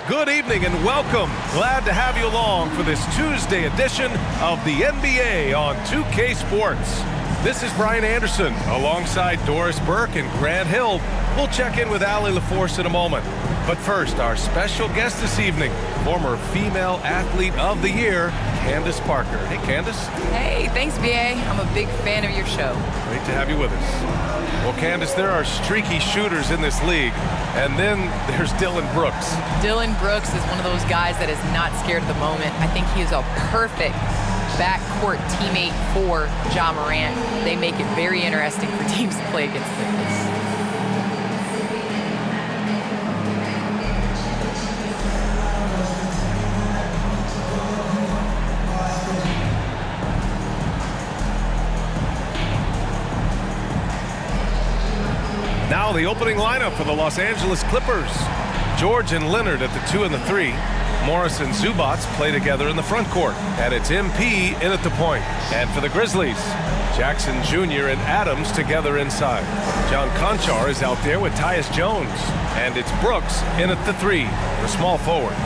Good evening and welcome. Glad to have you along for this Tuesday edition of the NBA on 2K Sports. This is Brian Anderson alongside Doris Burke and Grant Hill. We'll check in with Allie LaForce in a moment. But first, our special guest this evening, former Female Athlete of the Year, Candace Parker. Hey, Candace. Hey, thanks, BA. I'm a big fan of your show. Great to have you with us. Well, Candace, there are streaky shooters in this league, and then there's Dylan Brooks. Dylan Brooks is one of those guys that is not scared of the moment. I think he is a perfect backcourt teammate for Ja Morant. They make it very interesting for teams to play against them. Now the opening lineup for the Los Angeles Clippers. George and Leonard at the 2 and the 3. Morris and Zubats play together in the front court. And it's MP in at the point. And for the Grizzlies, Jackson Jr. and Adams together inside. John Conchar is out there with Tyus Jones. And it's Brooks in at the 3, the small forward.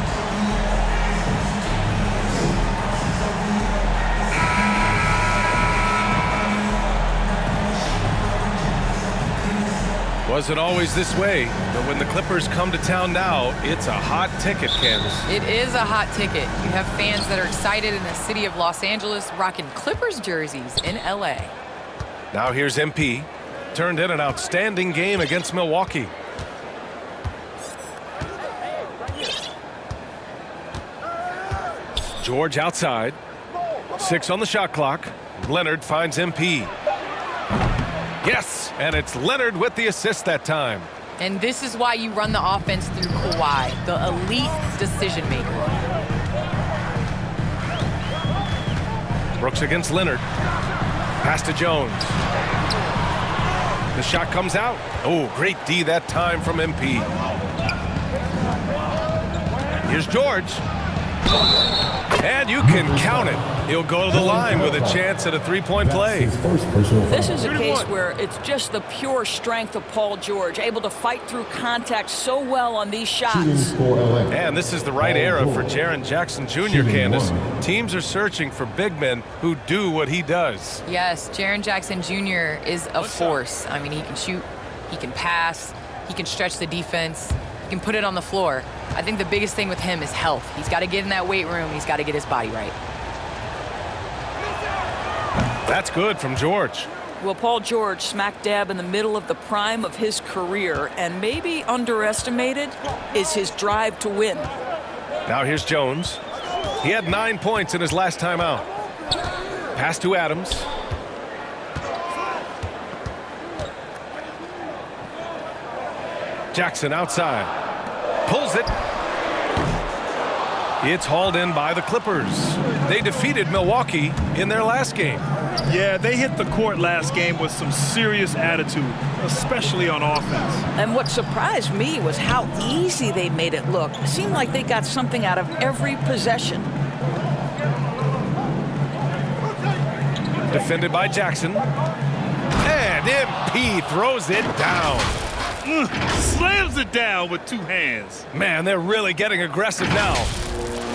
Wasn't always this way, but when the Clippers come to town now, it's a hot ticket, Candace. It is a hot ticket. You have fans that are excited in the city of Los Angeles rocking Clippers jerseys in LA. Now here's MP. Turned in an outstanding game against Milwaukee. George outside. 6 on the shot clock. Leonard finds MP. Yes, and it's Leonard with the assist that time. And this is why you run the offense through Kawhi, the elite decision maker. Brooks against Leonard. Pass to Jones. The shot comes out. Oh, great D that time from MP. Here's George. And you can count it. He'll go to the line with a chance at a three-point play. This is a case where it's just the pure strength of Paul George, able to fight through contact so well on these shots. And this is the right era for Jaren Jackson Jr., Candace. Teams are searching for big men who do what he does. Yes, Jaren Jackson Jr. is a force. I mean, he can shoot, he can pass, he can stretch the defense, he can put it on the floor. I think the biggest thing with him is health. He's got to get in that weight room. He's got to get his body right. That's good from George. Well, Paul George, smack dab in the middle of the prime of his career, and maybe underestimated is his drive to win. Now here's Jones. He had 9 points in his last time out. Pass to Adams. Jackson outside. Pulls it. It's hauled in by the Clippers. They defeated Milwaukee in their last game. Yeah, they hit the court last game with some serious attitude, especially on offense. And what surprised me was how easy they made it look. It seemed like they got something out of every possession. Defended by Jackson. And MP throws it down. Slams it down with 2 hands. Man, they're really getting aggressive now.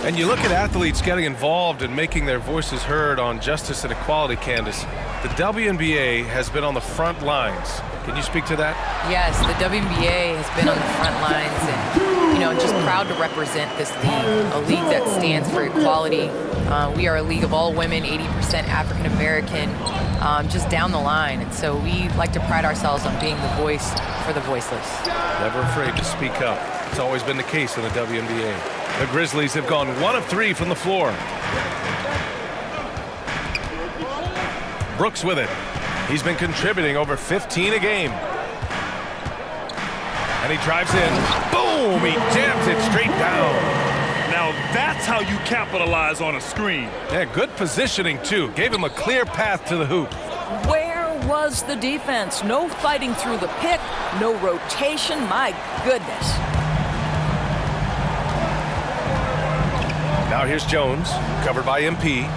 And you look at athletes getting involved and making their voices heard on justice and equality, Candace. The WNBA has been on the front lines. Can you speak to that? Yes, the WNBA has been on the front lines and, you know, just proud to represent this league, a league that stands for equality. We are a league of all women, 80% African American, just down the line. And so we like to pride ourselves on being the voice for the voiceless. Never afraid to speak up. It's always been the case in the WNBA. The Grizzlies have gone 1 of 3 from the floor. Brooks with it. He's been contributing over 15 a game. And he drives in. Boom! He jams it straight down. Now that's how you capitalize on a screen. Yeah, good positioning, too. Gave him a clear path to the hoop. Where was the defense? No fighting through the pick, no rotation. My goodness. Now here's Jones, covered by MP.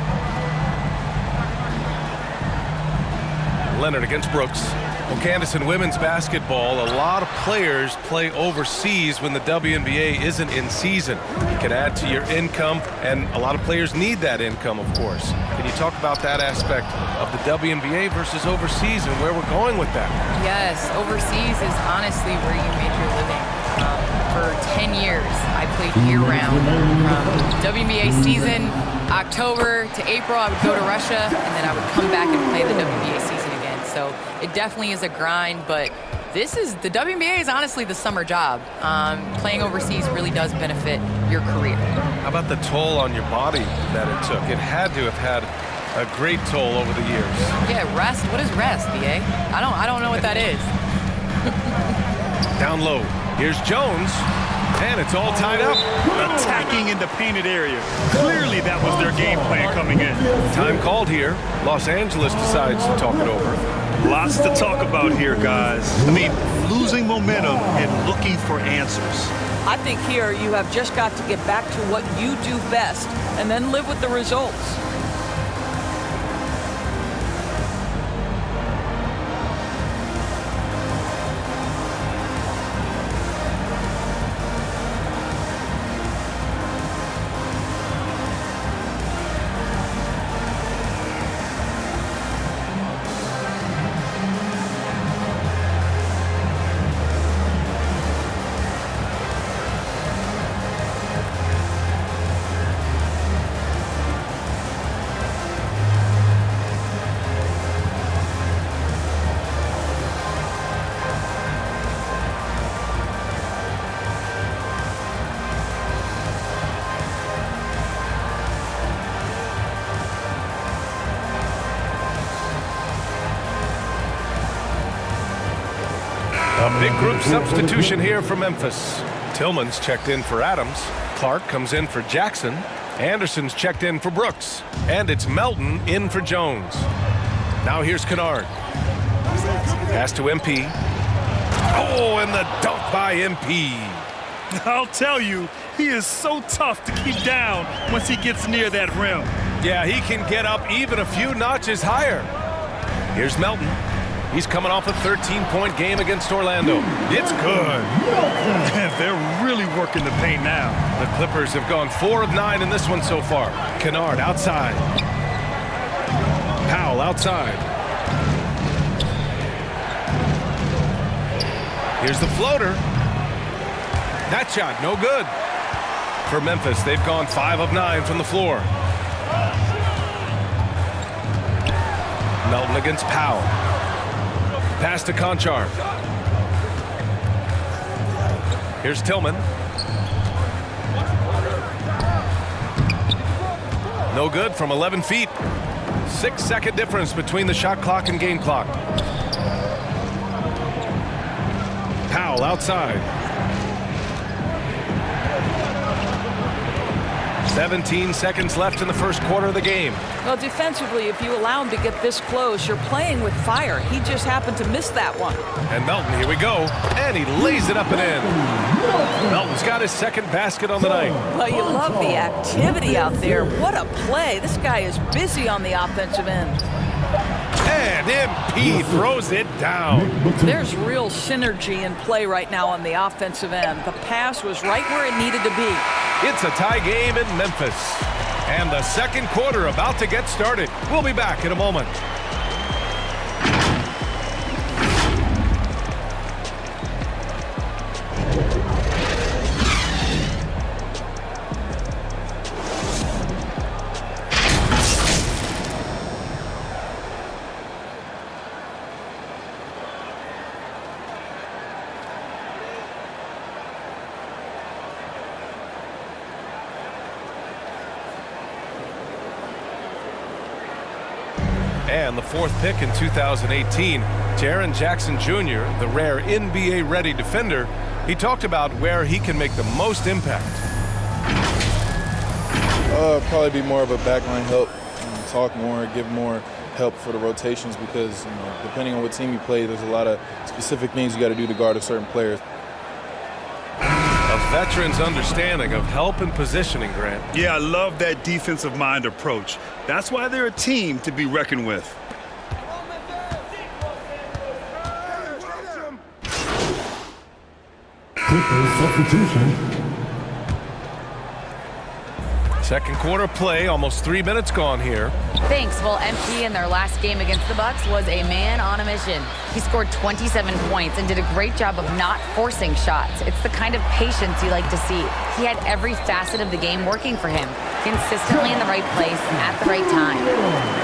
Leonard against Brooks. Well, Candace, in women's basketball, a lot of players play overseas when the WNBA isn't in season. You can add to your income, and a lot of players need that income, of course. Can you talk about that aspect of the WNBA versus overseas and where we're going with that? Yes, overseas is honestly where you make your living. For 10 years, I played year-round. From WNBA season, October to April, I would go to Russia, and then I would come back and play the WNBA season again. So it definitely is a grind, but the WNBA is honestly the summer job. Playing overseas really does benefit your career. How about the toll on your body that it took? It had to have had a great toll over the years. Yeah, rest. What is rest, BA? I don't know what that is. Down low. Here's Jones, and it's all tied up. Attacking in the painted area. Clearly that was their game plan coming in. Time called here. Los Angeles decides to talk it over. Lots to talk about here, guys. I mean, losing momentum and looking for answers. I think here you have just got to get back to what you do best and then live with the results. A big group substitution here for Memphis. Tillman's checked in for Adams. Clark comes in for Jackson. Anderson's checked in for Brooks. And it's Melton in for Jones. Now here's Kennard. Pass to MP. Oh, and the dunk by MP. I'll tell you, he is so tough to keep down once he gets near that rim. Yeah, he can get up even a few notches higher. Here's Melton. He's coming off a 13-point game against Orlando. It's good. They're really working the paint now. The Clippers have gone 4 of 9 in this one so far. Kennard outside. Powell outside. Here's the floater. That shot, no good. For Memphis, they've gone 5 of 9 from the floor. Melton against Powell. Pass to Conchar. Here's Tillman. No good from 11 feet. 6-second difference between the shot clock and game clock. Powell outside. 17 seconds left in the first quarter of the game. Well, defensively, if you allow him to get this close, you're playing with fire. He just happened to miss that one. And Melton, here we go. And he lays it up and in. Melton's got his second basket on the night. Well, you love the activity out there. What a play. This guy is busy on the offensive end. And MP throws it down. There's real synergy in play right now on the offensive end. The pass was right where it needed to be. It's a tie game in Memphis. And the second quarter about to get started. We'll be back in a moment. And the fourth pick in 2018, Jaren Jackson Jr., the rare NBA-ready defender, he talked about where he can make the most impact. Probably be more of a backline help, talk more, give more help for the rotations because, depending on what team you play, there's a lot of specific things you got to do to guard a certain player. A veteran's understanding of help and positioning, Grant. Yeah, I love that defensive mind approach. That's why they're a team to be reckoned with. Clippers substitution. Second quarter play, almost 3 minutes gone here. Thanks. Well, MP in their last game against the Bucks was a man on a mission. He scored 27 points and did a great job of not forcing shots. It's the kind of patience you like to see. He had every facet of the game working for him, consistently in the right place at the right time.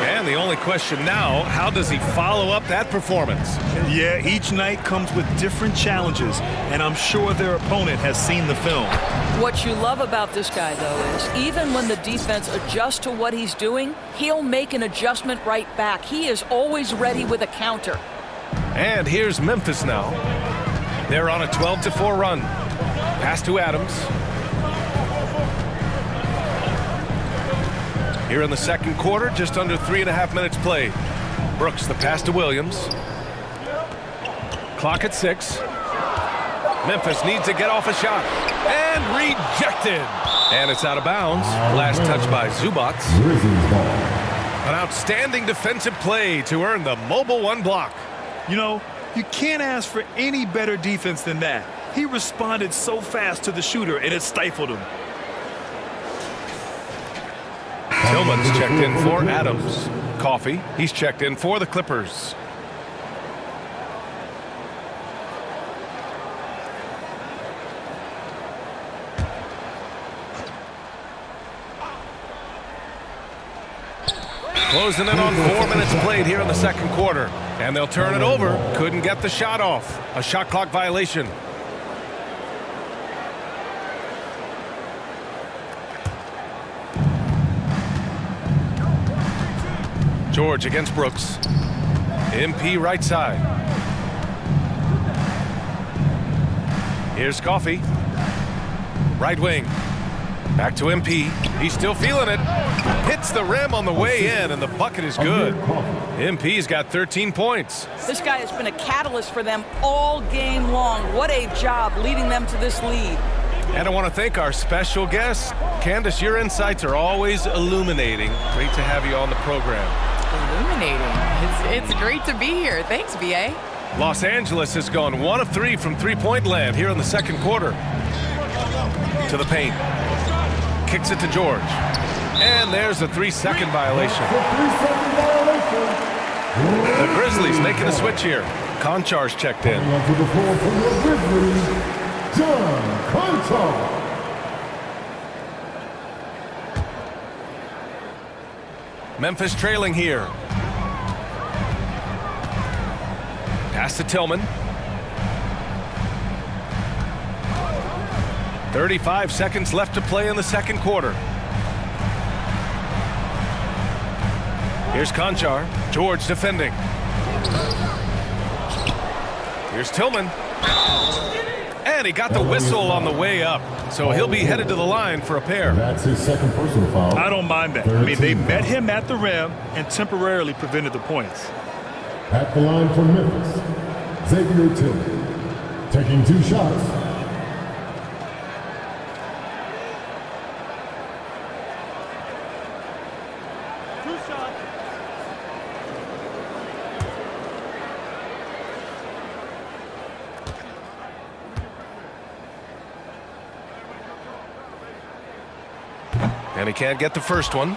And the only question now, how does he follow up that performance? Yeah, each night comes with different challenges, and I'm sure their opponent has seen the film. What you love about this guy, though, is even when the defense adjusts to what he's doing, he'll make an adjustment right back. He is always ready with a counter. And here's Memphis now. They're on a 12-4 run. Pass to Adams. Here in the second quarter, just under 3.5 minutes played. Brooks, the pass to Williams. Clock at 6. Memphis needs to get off a shot. And rejected. And it's out of bounds. Last touch by Zubats. Grizzlies ball. An outstanding defensive play to earn the mobile 1 block. You know, you can't ask for any better defense than that. He responded so fast to the shooter, and it stifled him. Tillman's checked in for Adams. Coffee, he's checked in for the Clippers. Closing in on 4 minutes played here in the second quarter. And they'll turn it over. Couldn't get the shot off. A shot clock violation. George against Brooks. MP right side. Here's Coffee. Right wing. Back to MP. He's still feeling it. Hits the rim on the way in, and the bucket is good. MP's got 13 points. This guy has been a catalyst for them all game long. What a job leading them to this lead. And I want to thank our special guest. Candace, your insights are always illuminating. Great to have you on the program. Illuminating. It's great to be here. Thanks, BA. Los Angeles has gone 1 of 3 from three-point land here in the second quarter. To the paint. Kicks it to George. And there's a 3-second violation. The Grizzlies making a switch here. Konchar's checked in. To the floor for the Grizzlies, John Konchar. Memphis trailing here. Pass to Tillman. 35 seconds left to play in the second quarter. Here's Konchar. George defending. Here's Tillman. And he got the whistle on the way up. So he'll be headed to the line for a pair. That's his second personal foul. I don't mind that. I mean, they met him at the rim and temporarily prevented the points. At the line for Memphis, Xavier Tillman, taking 2 shots. And he can't get the first one.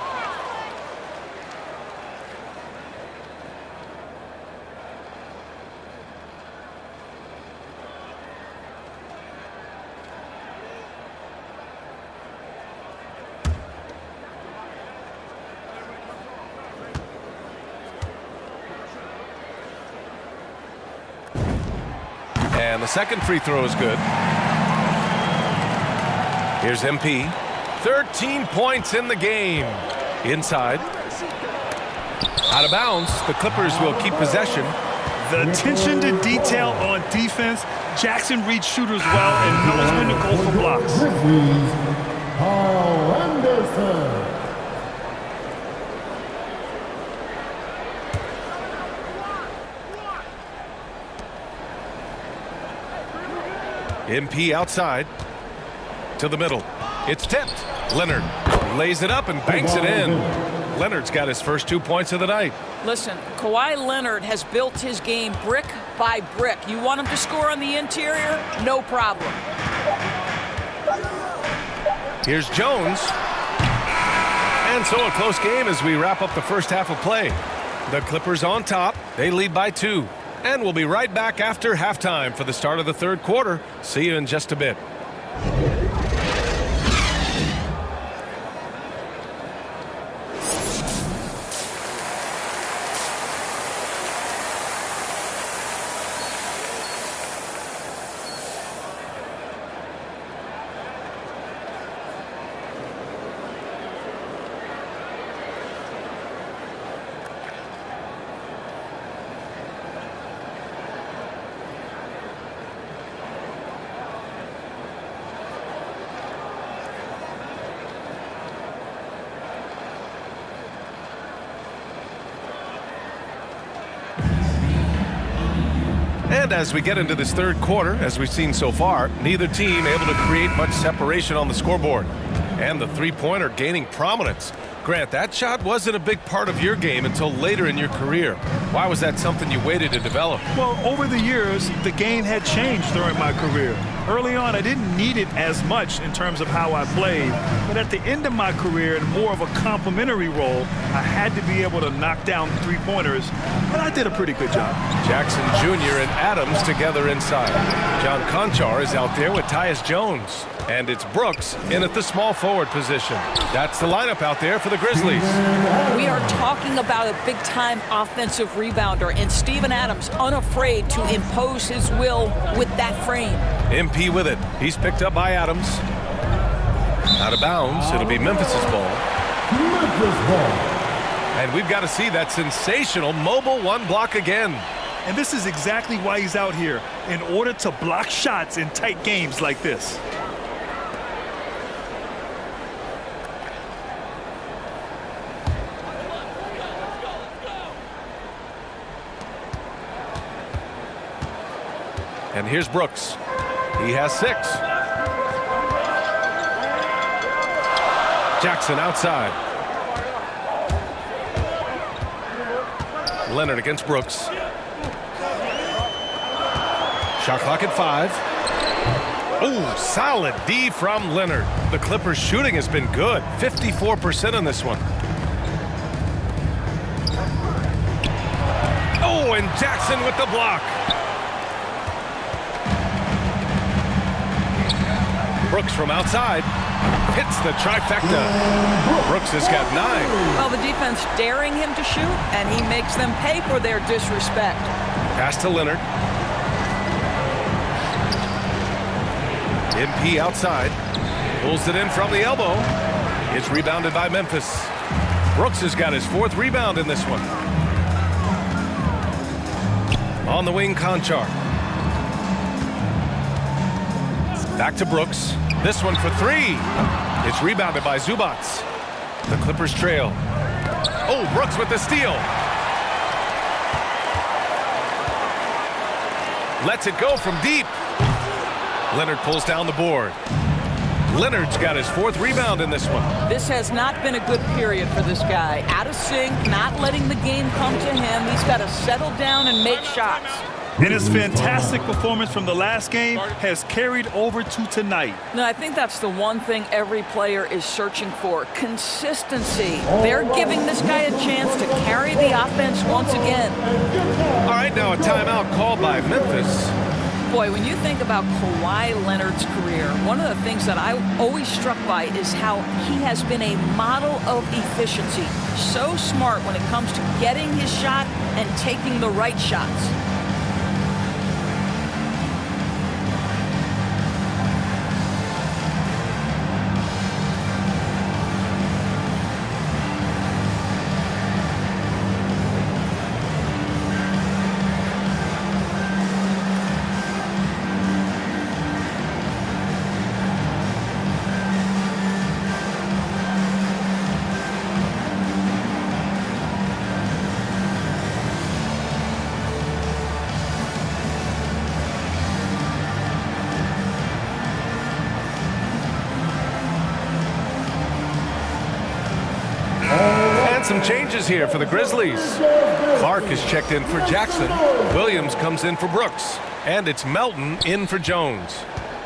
And the second free throw is good. Here's MP. 13 points in the game. Inside. Out of bounds. The Clippers will keep possession. The attention to detail on defense. Jackson reads shooters well and knows when to go for blocks. Grizzlies, Carl Anderson. MP outside. To the middle. It's tipped. Leonard lays it up and banks it in. Leonard's got his first 2 points of the night. Listen, Kawhi Leonard has built his game brick by brick. You want him to score on the interior? No problem. Here's Jones. And so a close game as we wrap up the first half of play. The Clippers on top. They lead by 2. And we'll be right back after halftime for the start of the third quarter. See you in just a bit. And as we get into this third quarter, as we've seen so far, neither team able to create much separation on the scoreboard. And the three-pointer gaining prominence. Grant, that shot wasn't a big part of your game until later in your career. Why was that something you waited to develop? Well, over the years, the game had changed during my career. Early on, I didn't need it as much in terms of how I played. But at the end of my career, in more of a complementary role, I had to be able to knock down three-pointers. And I did a pretty good job. Jackson Jr. and Adams together inside. John Conchar is out there with Tyus Jones. And it's Brooks in at the small forward position. That's the lineup out there for the Grizzlies. We are talking about a big-time offensive rebounder, and Steven Adams unafraid to impose his will with that frame. MP with it. He's picked up by Adams. Out of bounds. It'll be Memphis's ball. Memphis ball. And we've got to see that sensational mobile one block again. And this is exactly why he's out here, in order to block shots in tight games like this. And here's Brooks. He has 6. Jackson outside. Leonard against Brooks. Shot clock at 5. Oh, solid D from Leonard. The Clippers shooting has been good. 54% on this one. Oh, and Jackson with the block. Brooks from outside hits the trifecta. Brooks has got 9. Well, the defense daring him to shoot, and he makes them pay for their disrespect. Pass to Leonard. MP outside. Pulls it in from the elbow. It's rebounded by Memphis. Brooks has got his 4th rebound in this one. On the wing, Conchar. Back to Brooks. This one for 3. It's rebounded by Zubats. The Clippers trail. Oh, Brooks with the steal. Lets it go from deep. Leonard pulls down the board. Leonard's got his 4th rebound in this one. This has not been a good period for this guy. Out of sync, not letting the game come to him. He's got to settle down and make shots. And his fantastic performance from the last game has carried over to tonight. No, I think that's the one thing every player is searching for. Consistency. They're giving this guy a chance to carry the offense once again. All right, now a timeout called by Memphis. Boy, when you think about Kawhi Leonard's career, one of the things that I always struck by is how he has been a model of efficiency. So smart when it comes to getting his shot and taking the right shots. Some changes here for the Grizzlies. Clark is checked in for Jackson. Williams comes in for Brooks. And it's Melton in for Jones.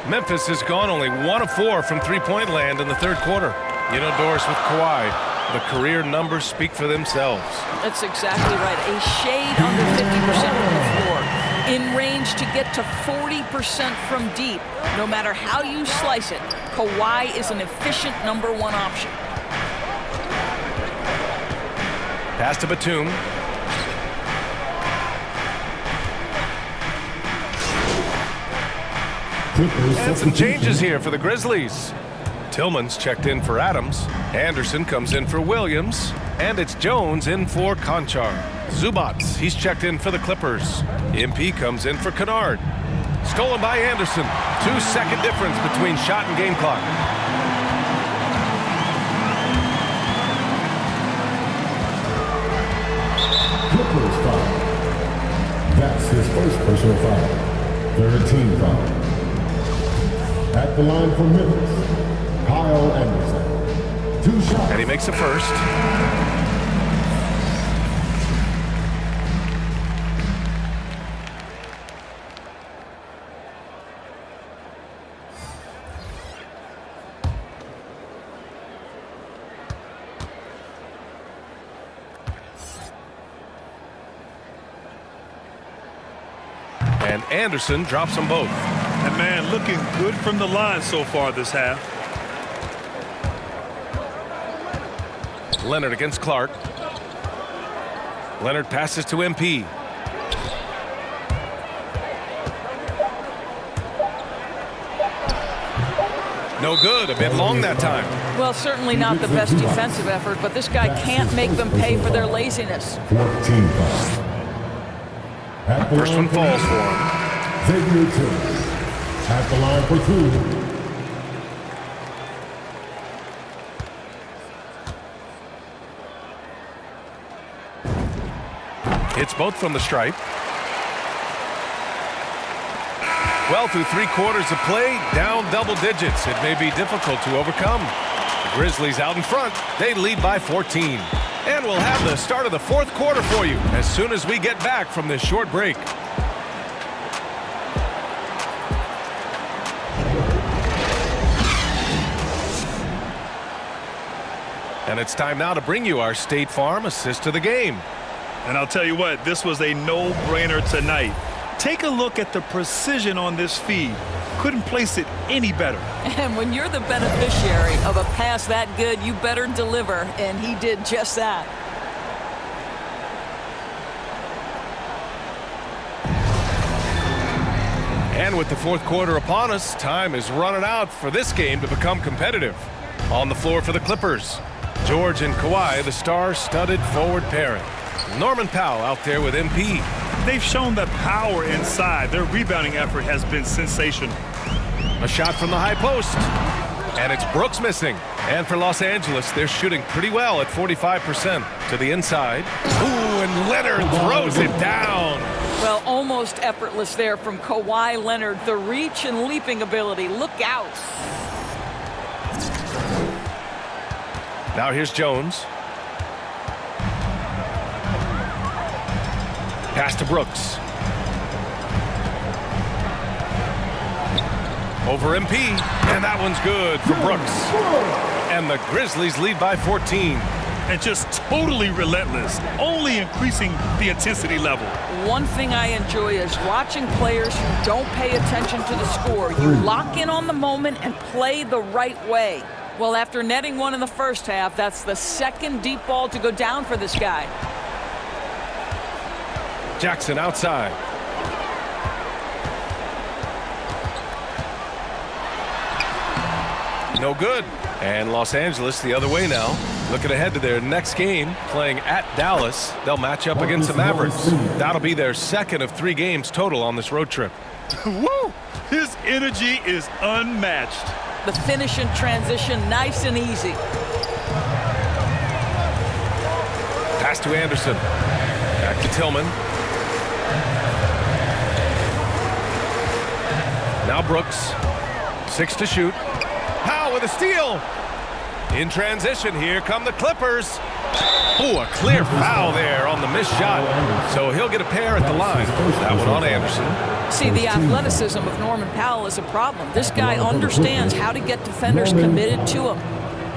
Memphis has gone only 1 of 4 from three-point land in the third quarter. You know, Doris, with Kawhi, the career numbers speak for themselves. That's exactly right. A shade under 50% from the floor. In range to get to 40% from deep. No matter how you slice it, Kawhi is an efficient #1 option. Pass to Batum. And some changes here for the Grizzlies. Tillman's checked in for Adams. Anderson comes in for Williams. And it's Jones in for Conchar. Zubats, he's checked in for the Clippers. MP comes in for Kennard. Stolen by Anderson. 2-second difference between shot and game clock. Clippers foul. That's his first personal foul. Third team foul. At the line for Memphis, Kyle Anderson. 2 shots. And he makes the first. And Anderson drops them both. And man, looking good from the line so far this half. Leonard against Clark. Leonard passes to MP. No good, a bit long that time. Well, certainly not the best defensive effort, but this guy can't make them pay for their laziness. 14 foul. At the First line one for falls for Memphis, him. Xavier Tillman. At the line for 2. Hits both from the stripe. Well, through 3 quarters of play, down double digits. It may be difficult to overcome. The Grizzlies out in front. They lead by 14. And we'll have the start of the fourth quarter for you as soon as we get back from this short break. And it's time now to bring you our State Farm assist to the game. And I'll tell you what, this was a no-brainer tonight. Take a look at the precision on this feed. Couldn't place it any better. And when you're the beneficiary of a pass that good, you better deliver, and he did just that. And with the fourth quarter upon us, time is running out for this game to become competitive. On the floor for the Clippers, George and Kawhi, the star-studded forward pairing. Norman Powell out there with MP. They've shown the power inside. Their rebounding effort has been sensational. A shot from the high post. And it's Brooks missing. And for Los Angeles, they're shooting pretty well at 45% to the inside. Ooh, and Leonard throws it down. Well, almost effortless there from Kawhi Leonard. The reach and leaping ability. Look out. Now here's Jones. Pass to Brooks. Over MP, and that one's good for Brooks. And the Grizzlies lead by 14. And just totally relentless, only increasing the intensity level. One thing I enjoy is watching players who don't pay attention to the score. You lock in on the moment and play the right way. Well, after netting one in the first half, that's the second deep ball to go down for this guy. Jackson outside. No good. And Los Angeles the other way now. Looking ahead to their next game, playing at Dallas. They'll match up against the Mavericks. That'll be their second of 3 games total on this road trip. Woo! His energy is unmatched. The finish and transition, nice and easy. Pass to Anderson. Back to Tillman. Now Brooks. 6 to shoot. Powell with a steal. In transition, here come the Clippers. Ooh, a clear foul there on the missed shot. So he'll get a pair at the line. That one on Anderson. See, the athleticism of Norman Powell is a problem. This guy understands how to get defenders committed to him.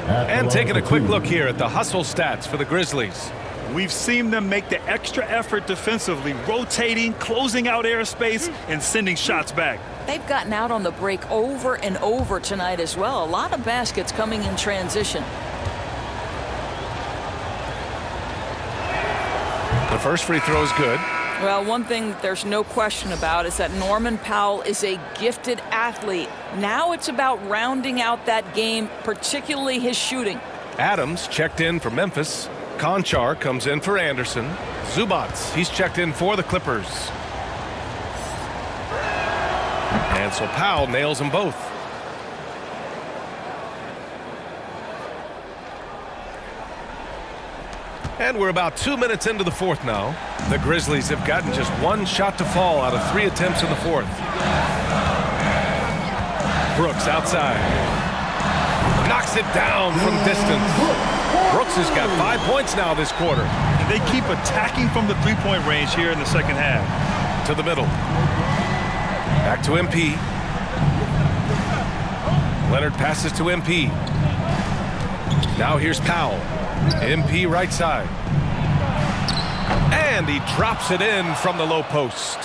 And taking a quick look here at the hustle stats for the Grizzlies. We've seen them make the extra effort defensively, rotating, closing out airspace, and sending shots back. They've gotten out on the break over and over tonight as well. A lot of baskets coming in transition. The first free throw is good. Well, one thing there's no question about is that Norman Powell is a gifted athlete. Now it's about rounding out that game, particularly his shooting. Adams checked in for Memphis. Conchar comes in for Anderson. Zubats, he's checked in for the Clippers. And so Powell nails them both. And we're about 2 minutes into the fourth now. The Grizzlies have gotten just one shot to fall out of 3 attempts in the fourth. Brooks outside. Knocks it down from distance. Brooks has got 5 points now this quarter. And they keep attacking from the three-point range here in the second half. To the middle. Back to MP. Leonard passes to MP. Now here's Powell. MP right side. And he drops it in from the low post.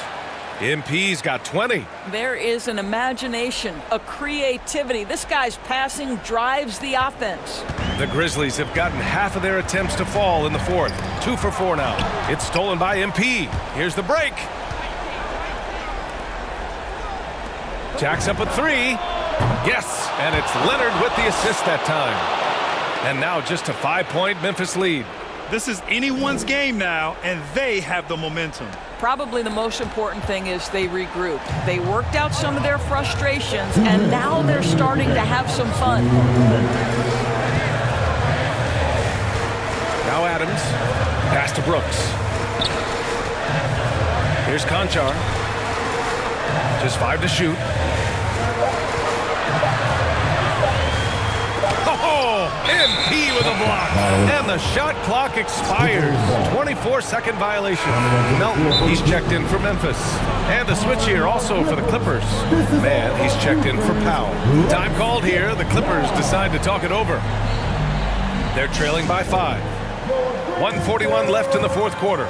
MP's got 20. There is an imagination, a creativity. This guy's passing drives the offense. The Grizzlies have gotten half of their attempts to fall in the fourth. 2 for 4 now. It's stolen by MP. Here's the break. Jacks up a 3. Yes, and it's Leonard with the assist that time. And now just a 5-point Memphis lead. This is anyone's game now, and they have the momentum. Probably the most important thing is they regroup. They worked out some of their frustrations, and now they're starting to have some fun. Now Adams. Pass to Brooks. Here's Conchar. Just 5 to shoot. MP with a block. And the shot clock expires. 24-second violation. Melton, he's checked in for Memphis. And a switch here also for the Clippers. Man, he's checked in for Powell. Time called here. The Clippers decide to talk it over. They're trailing by 5. 1:41 left in the fourth quarter.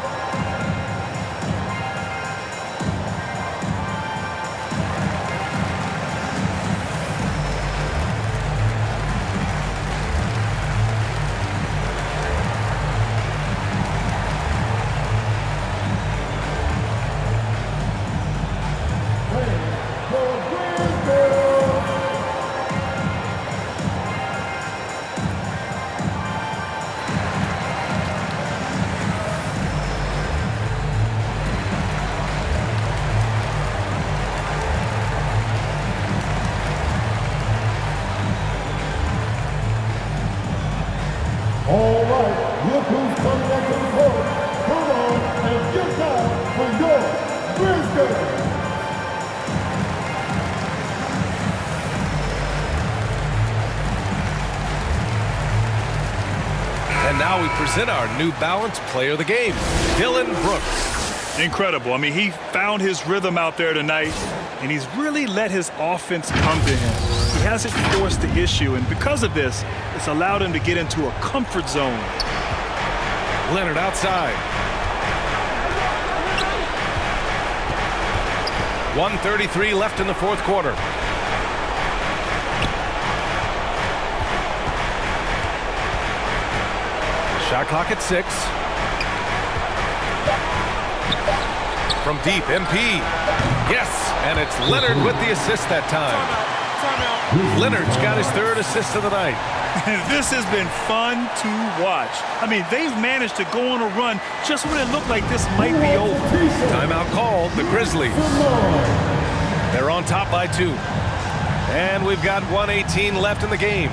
All right, look who's coming up to the court. Come on and get down for your Grizzlies. And now we present our New Balance Player of the Game, Dylan Brooks. Incredible. I mean, he found his rhythm out there tonight, and he's really let his offense come to him. He hasn't forced the issue, and because of this, it's allowed him to get into a comfort zone. Leonard outside. 1:33 left in the fourth quarter. Shot clock at 6. From deep, MP. Yes, and it's Leonard with the assist that time. Leonard's got his 3rd assist of the night. This has been fun to watch. I mean, they've managed to go on a run just when it looked like this might be over. Timeout called, the Grizzlies. They're on top by 2. And we've got 1:18 left in the game.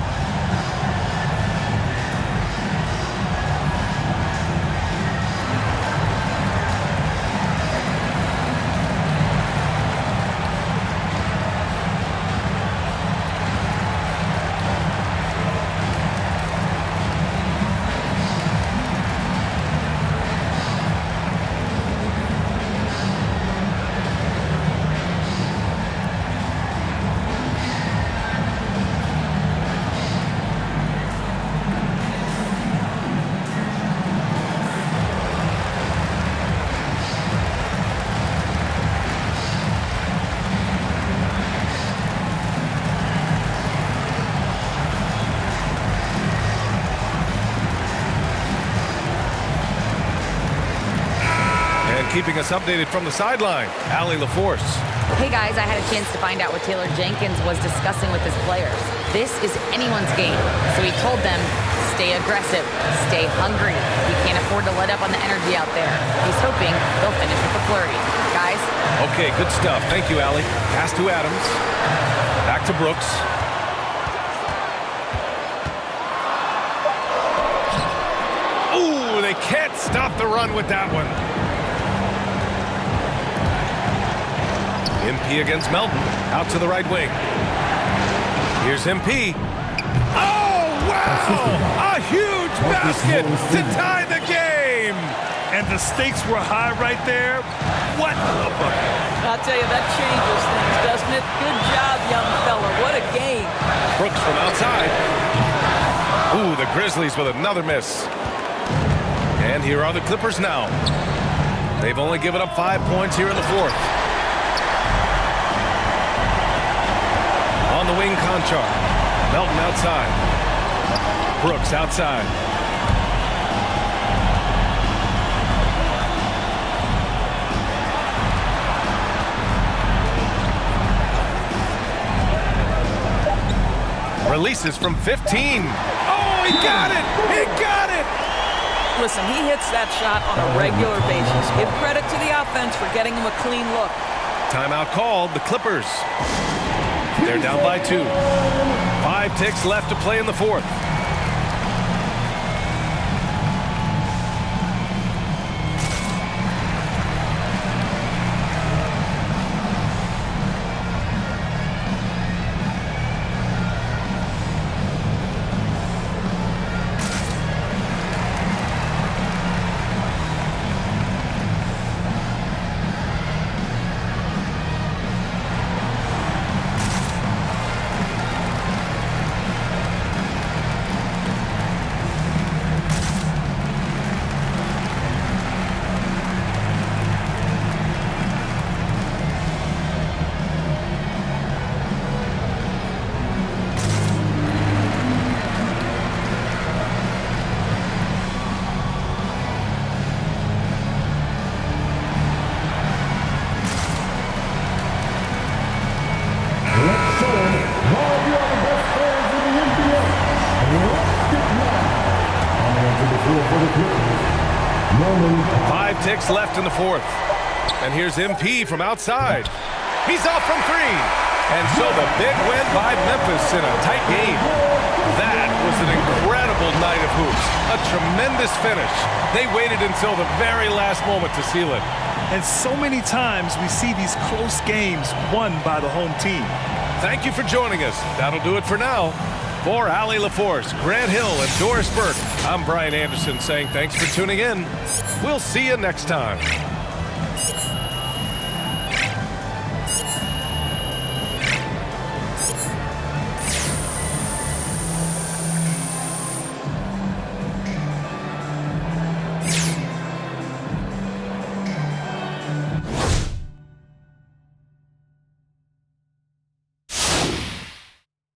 keeping us updated from the sideline, Allie LaForce. Hey guys, I had a chance to find out what Taylor Jenkins was discussing with his players. This is anyone's game. So he told them, stay aggressive, stay hungry. We can't afford to let up on the energy out there. He's hoping they'll finish with the flurry. Guys? Okay, good stuff. Thank you, Allie. Pass to Adams. Back to Brooks. Ooh, they can't stop the run with that one. MP against Melton. Out to the right wing. Here's MP. Oh, wow! A huge basket to tie the game! And the stakes were high right there. What a bucket. I'll tell you, that changes things, doesn't it? Good job, young fella. What a game. Brooks from outside. Ooh, the Grizzlies with another miss. And here are the Clippers now. They've only given up 5 points here in the fourth. On the wing, Conchar. Melton outside. Brooks outside. Releases from 15. Oh, he got it! He got it! Listen, he hits that shot on a regular basis. Give credit to the offense for getting him a clean look. Timeout called, the Clippers. They're down by 2. 5 ticks left to play in the fourth. Ticks left in the fourth. And here's MP from outside. He's off from 3. And so the big win by Memphis in a tight game. That was an incredible night of hoops. A tremendous finish. They waited until the very last moment to seal it. And so many times we see these close games won by the home team. Thank you for joining us. That'll do it for now. For Allie LaForce, Grant Hill, and Doris Burke, I'm Brian Anderson saying thanks for tuning in. We'll see you next time.